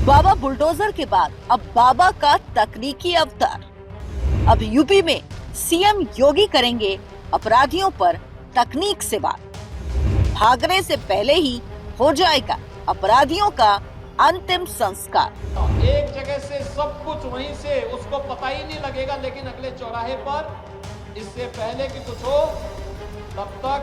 बाबा bulldozer के बाद अब बाबा का तकनीकी अवतार। अब यूपी में सीएम योगी करेंगे अपराधियों पर तकनीक से बात। भागने से पहले ही हो जाएगा अपराधियों का अंतिम संस्कार। एक जगह से सब कुछ वहीं से उसको पता ही नहीं लगेगा, लेकिन अगले चौराहे पर इससे पहले कि कुछ हो तब तक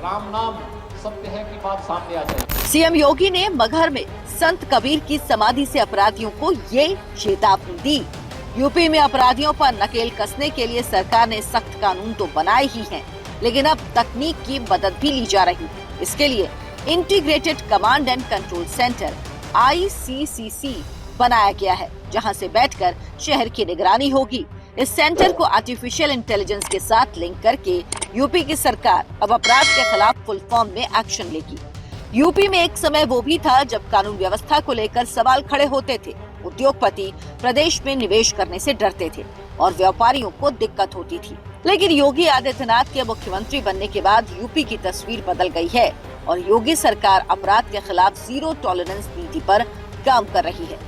राम नाम सत्य है की बात सामने आ जाएगी। सीएम योगी ने मगहर में संत कबीर की समाधि से अपराधियों को ये चेतावनी दी। यूपी में अपराधियों पर नकेल कसने के लिए सरकार ने सख्त कानून तो बनाए ही हैं, लेकिन अब तकनीक की मदद भी ली जा रही है। इसके लिए integrated command and control centre ICCC बनाया गया है, जहां से बैठकर शहर की निगरानी होगी। इस सेंटर को आर्टिफिशियल इंटेलिजेंस के साथ लिंक करके यूपी की सरकार अब अपराध के खिलाफ फुल फॉर्म में एक्शन लेगी। यूपी में एक समय वो भी था जब कानून व्यवस्था को लेकर सवाल खड़े होते थे। उद्योगपति प्रदेश में निवेश करने से डरते थे और व्यापारियों को दिक्कत होती थी। लेकिन योगी आदित्यनाथ के मुख्यमंत्री बनने के बाद यूपी की तस्वीर बदल गई है और योगी सरकार अपराध के खिलाफ जीरो टॉलरेंस नीति पर काम कर रही है।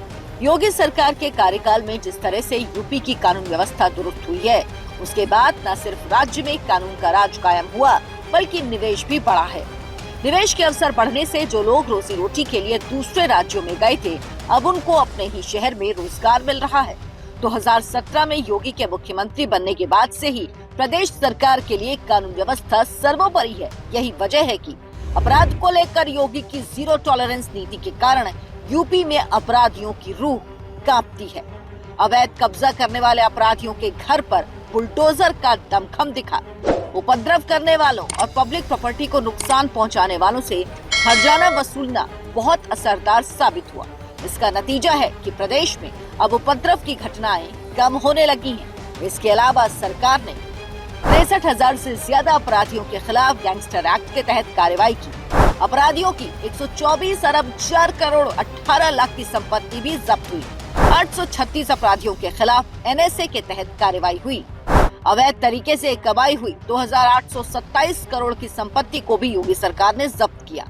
योगी सरकार के कार्यकाल में जिस तरह से यूपी की कानून व्यवस्था दुरुस्त हुई है, उसके बाद न सिर्फ राज्य में कानून का राज कायम हुआ, बल्कि निवेश भी बढ़ा है। निवेश के अवसर बढ़ने से जो लोग रोजी रोटी के लिए दूसरे राज्यों में गए थे, अब उनको अपने ही शहर में रोजगार मिल रहा है। 2017 में योगी के मुख्यमंत्री बनने के बाद से ही प्रदेश सरकार के लिए कानून व्यवस्था सर्वोपरि है। यही वजह है कि अपराध को लेकर योगी की जीरो टॉलरेंस नीति के कारण यूपी में अपराधियों की रूह कांपती है। अवैध कब्जा करने वाले अपराधियों के घर पर बुलडोजर का दमखम दिखा। उपद्रव करने वालों और पब्लिक प्रॉपर्टी को नुकसान पहुंचाने वालों से हर्जाना वसूलना बहुत असरदार साबित हुआ। इसका नतीजा है कि प्रदेश में अब उपद्रव की घटनाएं कम होने लगी हैं। इसके अलावा सरकार ने 63,000 से ज्यादा अपराधियों के खिलाफ गैंगस्टर एक्ट के तहत कार्रवाई की। अपराधियों की 124 अरब 4 करोड़ 18 लाख की संपत्ति भी जब्त हुई। 836 अपराधियों के खिलाफ NSA के तहत कार्रवाई हुई। अवैध तरीके से कमाई हुई 2,827 करोड़ की संपत्ति को भी योगी सरकार ने जब्त किया।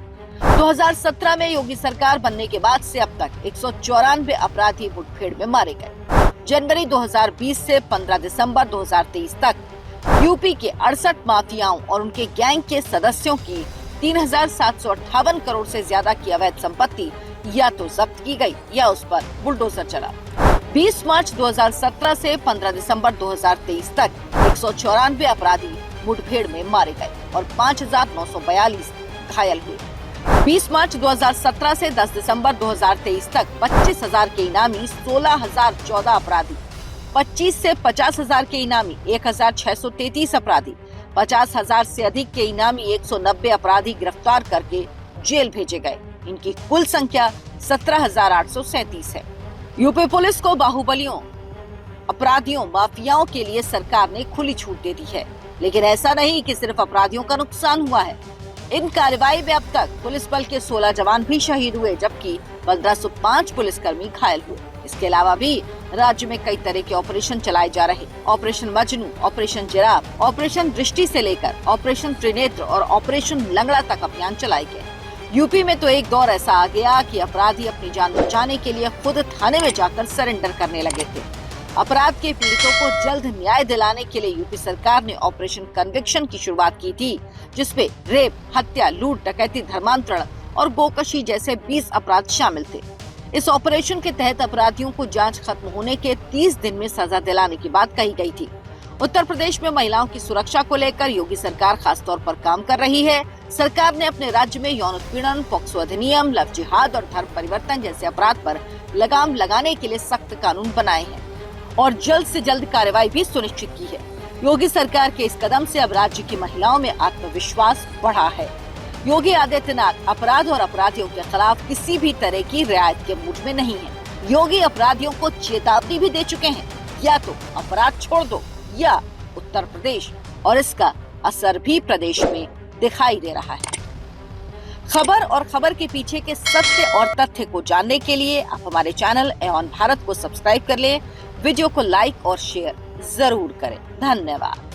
2017 में योगी सरकार बनने के बाद से अब तक 194 अपराधी मुठभेड़ में मारे गए। जनवरी 2020 से 15 दिसंबर 2023 तक यूपी के 68 माफियाओं और उनके गैंग के सदस्यों की 3,758 करोड़ से ज्यादा की अवैध संपत्ति या तो जब्त की गई या उस पर बुलडोजर चला। 20 मार्च 2017 से 15 दिसंबर 2023 तक 194 अपराधी मुठभेड़ में मारे गए और 5,942 घायल हुए। 20 मार्च 2017 से 10 दिसंबर 2023 तक 25,000 के इनामी 16,014 अपराधी, 25 से 50,000 के इनामी 1,633 अपराधी, 50,000 से अधिक के इनामी 190 अपराधी गिरफ्तार करके जेल भेजे गए। इनकी कुल संख्या 17,837 है। यूपी पुलिस को बाहुबलियों, अपराधियों, माफियाओं के लिए सरकार ने खुली छूट दे दी है। लेकिन ऐसा नहीं कि सिर्फ अपराधियों का नुकसान हुआ है। इन कार्रवाई में अब तक पुलिस बल के 16 जवान भी शहीद हुए, जबकि 1505 पुलिसकर्मी घायल हुए। इसके अलावा भी राज्य में कई तरह के ऑपरेशन चलाए जा रहे। Operation Majnu, operation giraffe, operation दृष्टि से लेकर ऑपरेशन त्रिनेत्र और ऑपरेशन लंगड़ा तक अभियान चलाए गए। यूपी में तो एक दौर ऐसा आ गया कि अपराधी अपनी जान बचाने के लिए खुद थाने में जाकर सरेंडर करने लगे थे। अपराध के पीड़ितों को जल्द न्याय दिलाने के लिए यूपी सरकार ने ऑपरेशन कन्विक्शन की शुरुआत की थी, जिसमें रेप, हत्या, लूट, डकैती, धर्मांतरण और गोकशी जैसे 20 अपराध शामिल थे। इस ऑपरेशन के तहत अपराधियों को जांच खत्म होने के 30 दिन में सजा दिलाने की बात कही गई थी। उत्तर प्रदेश में महिलाओं की सुरक्षा को लेकर योगी सरकार खास तौर पर काम कर रही है। सरकार ने अपने राज्य में यौन उत्पीड़न, पॉक्सो अधिनियम, लव जिहाद और धर्म परिवर्तन जैसे अपराध पर लगाम लगाने के लिए सख्त कानून बनाए हैं और जल्द से जल्द कार्रवाई भी सुनिश्चित की है। योगी सरकार के इस कदम से अब राज्य की महिलाओं में आत्मविश्वास बढ़ा है। योगी आदित्यनाथ अपराध और अपराधियों के खिलाफ किसी भी तरह की रियायत के मूड में नहीं है। योगी अपराधियों को चेतावनी भी दे चुके हैं, या तो अपराध छोड़ दो या उत्तर प्रदेश, और इसका असर भी प्रदेश में दिखाई दे रहा है। खबर और खबर के पीछे के सत्य और तथ्य को जानने के लिए आप हमारे चैनल एऑन भारत को सब्सक्राइब कर लें। वीडियो को लाइक और शेयर जरूर करें। धन्यवाद।